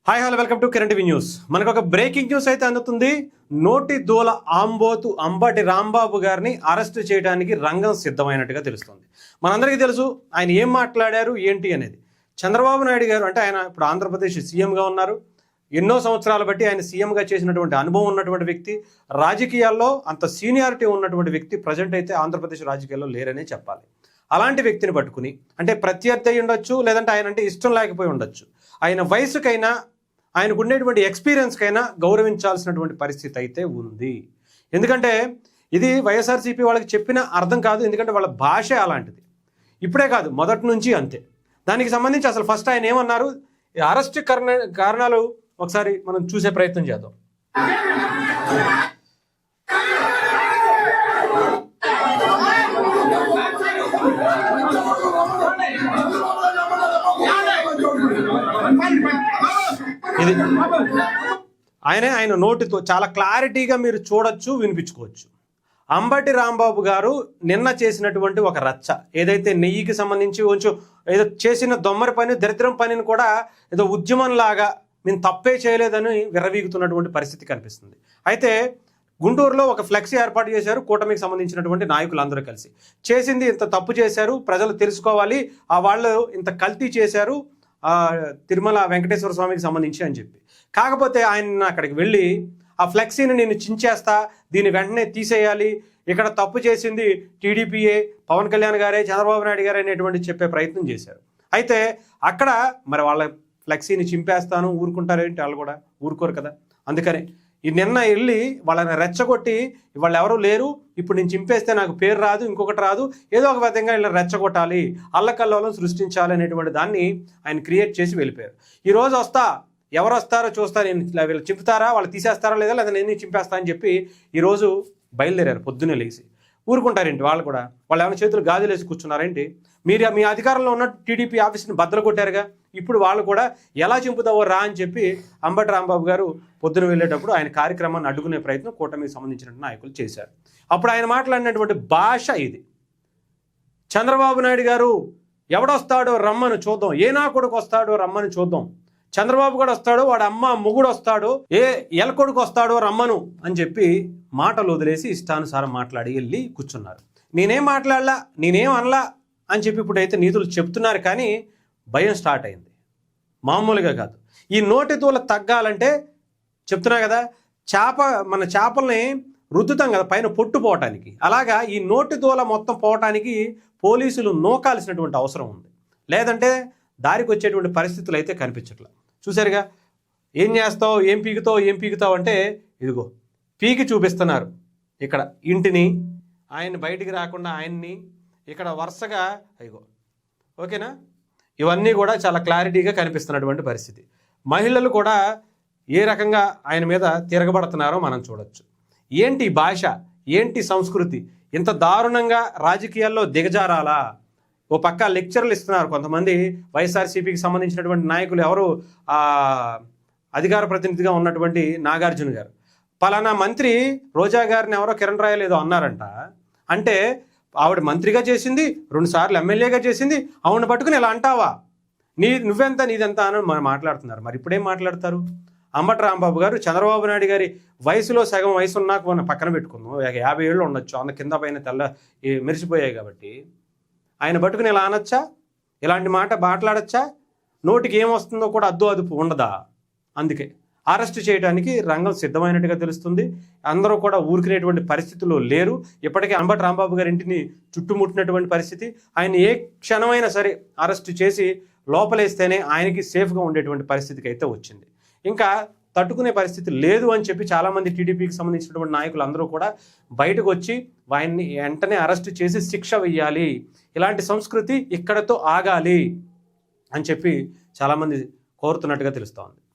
Hi hello welcome to Kiran TV news. మనకు ఒక breaking news అయితే అందుతుంది. నోటి దూల ఆంబోతు అంబటి రాంబాబు గారిని అరెస్ట్ చేయడానికి రంగం సిద్ధమైనట్టుగా తెలుస్తుంది. మనందరికీ తెలుసు ఆయన ఏం మాట్లాడారు ఏంటి అనేది. చంద్రబాబు నాయుడు గారు అంటే ఆయన ఇప్పుడు ఆంధ్రప్రదేశ్ సీఎంగా ఉన్నారు. ఎన్నో సంవత్సరాలు బట్టి ఆయన సీఎంగా చేసినటువంటి అనుభవం ఉన్నటువంటి వ్యక్తి, రాజకీయాల్లో అంత సీనియారిటీ ఉన్నటువంటి వ్యక్తి ప్రజెంట్ అయితే ఆంధ్రప్రదేశ్ రాజకీయాల్లో లేరనే చెప్పాలి. అలాంటి వ్యక్తిని పట్టుకుని అంటే ప్రత్యర్థి అయి ఉండొచ్చు, లేదంటే ఆయన అంటే ఇష్టం లేకపోయి ఉండొచ్చు, ఆయన వయసుకైనా ఆయనకు ఉండేటువంటి ఎక్స్పీరియన్స్కైనా గౌరవించాల్సినటువంటి పరిస్థితి అయితే ఉంది. ఎందుకంటే ఇది వైఎస్ఆర్సీపీ వాళ్ళకి చెప్పిన అర్థం కాదు. ఎందుకంటే వాళ్ళ భాష అలాంటిది. ఇప్పుడే కాదు, మొదటి నుంచి అంతే. దానికి సంబంధించి అసలు ఫస్ట్ ఆయన ఏమన్నారు, అరెస్ట్ కారణాలు ఒకసారి మనం చూసే ప్రయత్నం చేద్దాం. ఇది ఆయన నోటితో చాలా క్లారిటీగా మీరు చూడొచ్చు, వినిపించుకోవచ్చు. అంబటి రాంబాబు గారు నిన్న చేసినటువంటి ఒక రచ్చ ఏదైతే నెయ్యికి సంబంధించి కొంచెం ఏదో చేసిన దొమ్మరి పని, దరిద్రం పనిని కూడా ఏదో ఉద్యమంలాగా మేము తప్పే చేయలేదని విర్రవీగుతున్నటువంటి పరిస్థితి కనిపిస్తుంది. అయితే గుంటూరులో ఒక ఫ్లెక్సీ ఏర్పాటు చేశారు కూటమికి సంబంధించినటువంటి నాయకులందరూ కలిసి. చేసింది ఇంత తప్పు చేశారు, ప్రజలు తెలుసుకోవాలి, ఆ వాళ్ళు ఇంత కల్తీ చేశారు తిరుమల వెంకటేశ్వర స్వామికి సంబంధించి అని చెప్పి. కాకపోతే ఆయన అక్కడికి వెళ్ళి ఆ ఫ్లెక్సీని నేను చించేస్తా, దీన్ని వెంటనే తీసేయాలి, ఇక్కడ తప్పు చేసింది టీడీపీఏ, పవన్ కళ్యాణ్ గారే, చంద్రబాబు నాయుడు గారే అనేటువంటి చెప్పే ప్రయత్నం చేశారు. అయితే అక్కడ మరి వాళ్ళ ఫ్లెక్సీని చింపేస్తాను ఊరుకుంటారేంటి, వాళ్ళు కూడా ఊరుకోరు కదా. అందుకనే ఈ నిన్న వెళ్ళి వాళ్ళని రెచ్చగొట్టి వాళ్ళు ఎవరూ లేరు, ఇప్పుడు నేను చింపేస్తే నాకు పేరు రాదు, ఇంకొకటి రాదు, ఏదో ఒక విధంగా ఇలా రెచ్చగొట్టాలి, అల్లకల్లోలం సృష్టించాలి అనేటువంటి దాన్ని ఆయన క్రియేట్ చేసి వెళ్ళిపోయారు. ఈరోజు వస్తా, ఎవరు వస్తారో చూస్తా, నేను వీళ్ళు చింపుతారా, వాళ్ళు తీసేస్తారా లేదా, లేదా నేను చింపేస్తా అని చెప్పి ఈరోజు బయలుదేరారు పొద్దున్నే లేచి. ఊరుకుంటారేంటి వాళ్ళు కూడా? వాళ్ళు ఏమైనా చేతులు గాజులేసి కూర్చున్నారేంటి? మీరు మీ అధికారంలో ఉన్న టీడీపీ ఆఫీస్ని బద్దలు కొట్టారుగా, ఇప్పుడు వాళ్ళు కూడా ఎలా చింపుతావో రా అని చెప్పి అంబటి రాంబాబు గారు పొద్దున వెళ్ళేటప్పుడు ఆయన కార్యక్రమాన్ని అడ్డుకునే ప్రయత్నం కూటమికి సంబంధించిన నాయకులు చేశారు. అప్పుడు ఆయన మాట్లాడినటువంటి భాష ఇది. చంద్రబాబు నాయుడు గారు ఎవడొస్తాడో రమ్మను చూద్దాం, ఏ నా కొడుకు వస్తాడో రమ్మని చూద్దాం, చంద్రబాబు కూడా వస్తాడో, వాడు అమ్మ మొగుడు వస్తాడో, ఏ ఎల కొడుకు వస్తాడో రమ్మను అని చెప్పి మాటలు వదిలేసి ఇష్టానుసారం మాట్లాడి వెళ్ళి కూర్చున్నారు. నేనేం మాట్లాడలా, నేనేం అనలా అని చెప్పి ఇప్పుడైతే నీతులు చెప్తున్నారు. కానీ భయం స్టార్ట్ అయింది, మామూలుగా కాదు. ఈ నోటి దూల తగ్గాలంటే చెప్తున్నా కదా, మన చేపల్ని రుద్దుతాం కదా పైన పొట్టు పోవటానికి, అలాగా ఈ నోటి దూల మొత్తం పోవటానికి పోలీసులు నోకాల్సినటువంటి అవసరం ఉంది. లేదంటే దారికి వచ్చేటువంటి పరిస్థితులు అయితే కనిపించట్లేదు. చూసారుగా, ఏం చేస్తావు, ఏం పీకుతావు అంటే ఇదిగో పీకి చూపిస్తున్నారు. ఇక్కడ ఇంటిని, ఆయన బయటికి రాకుండా ఆయన్ని ఇక్కడ వరుసగా ఇదిగో, ఓకేనా, ఇవన్నీ కూడా చాలా క్లారిటీగా కనిపిస్తున్నటువంటి పరిస్థితి. మహిళలు కూడా ఏ రకంగా ఆయన మీద తిరగబడుతున్నారో మనం చూడొచ్చు. ఏంటి భాష, ఏంటి సంస్కృతి, ఇంత దారుణంగా రాజకీయాల్లో దిగజారాలా? ఓ పక్క లెక్చర్లు ఇస్తున్నారు కొంతమంది వైఎస్ఆర్సీపీకి సంబంధించినటువంటి నాయకులు. ఎవరు అధికార ప్రతినిధిగా ఉన్నటువంటి నాగార్జున గారు, పలానా మంత్రి రోజా గారిని ఎవరో కిరణ్ రాయలు ఏదో అన్నారంట. అంటే ఆవిడ మంత్రిగా చేసింది, 2 సార్లు ఎమ్మెల్యేగా చేసింది, ఆవిడని పట్టుకుని ఇలా అంటావా, నువ్వెంత నీదెంత అని మాట్లాడుతున్నారు. మరి ఇప్పుడేం మాట్లాడతారు? అంబటి రాంబాబు గారు చంద్రబాబు నాయుడు గారి వయసులో సగం వయసు ఉన్నాక మనం పక్కన పెట్టుకుందాం, 50 ఏళ్ళు ఉండొచ్చు, అంత కింద పైన తెల్ల మెరిసిపోయాయి కాబట్టి ఆయన పట్టుకుని ఇలా అనొచ్చా, ఇలాంటి మాట మాట్లాడచ్చా? నోటికి ఏమొస్తుందో కూడా అదుపు ఉండదా? అందుకే అరెస్ట్ చేయడానికి రంగం సిద్ధమైనట్టుగా తెలుస్తుంది. అందరూ కూడా ఊరికినేటువంటి పరిస్థితుల్లో లేరు. ఇప్పటికే అంబటి రాంబాబు గారి ఇంటిని చుట్టుముట్టినటువంటి పరిస్థితి. ఆయన ఏ క్షణమైనా సరే అరెస్ట్ చేసి లోపలేస్తేనే ఆయనకి సేఫ్గా ఉండేటువంటి పరిస్థితికి అయితే వచ్చింది. ఇంకా తట్టుకునే పరిస్థితి లేదు అని చెప్పి చాలామంది టీడీపీకి సంబంధించినటువంటి నాయకులు అందరూ కూడా బయటకు వచ్చి ఆయన్ని వెంటనే అరెస్ట్ చేసి శిక్ష వెయ్యాలి, ఇలాంటి సంస్కృతి ఇక్కడతో ఆగాలి అని చెప్పి చాలామంది కోరుతున్నట్టుగా తెలుస్తోంది.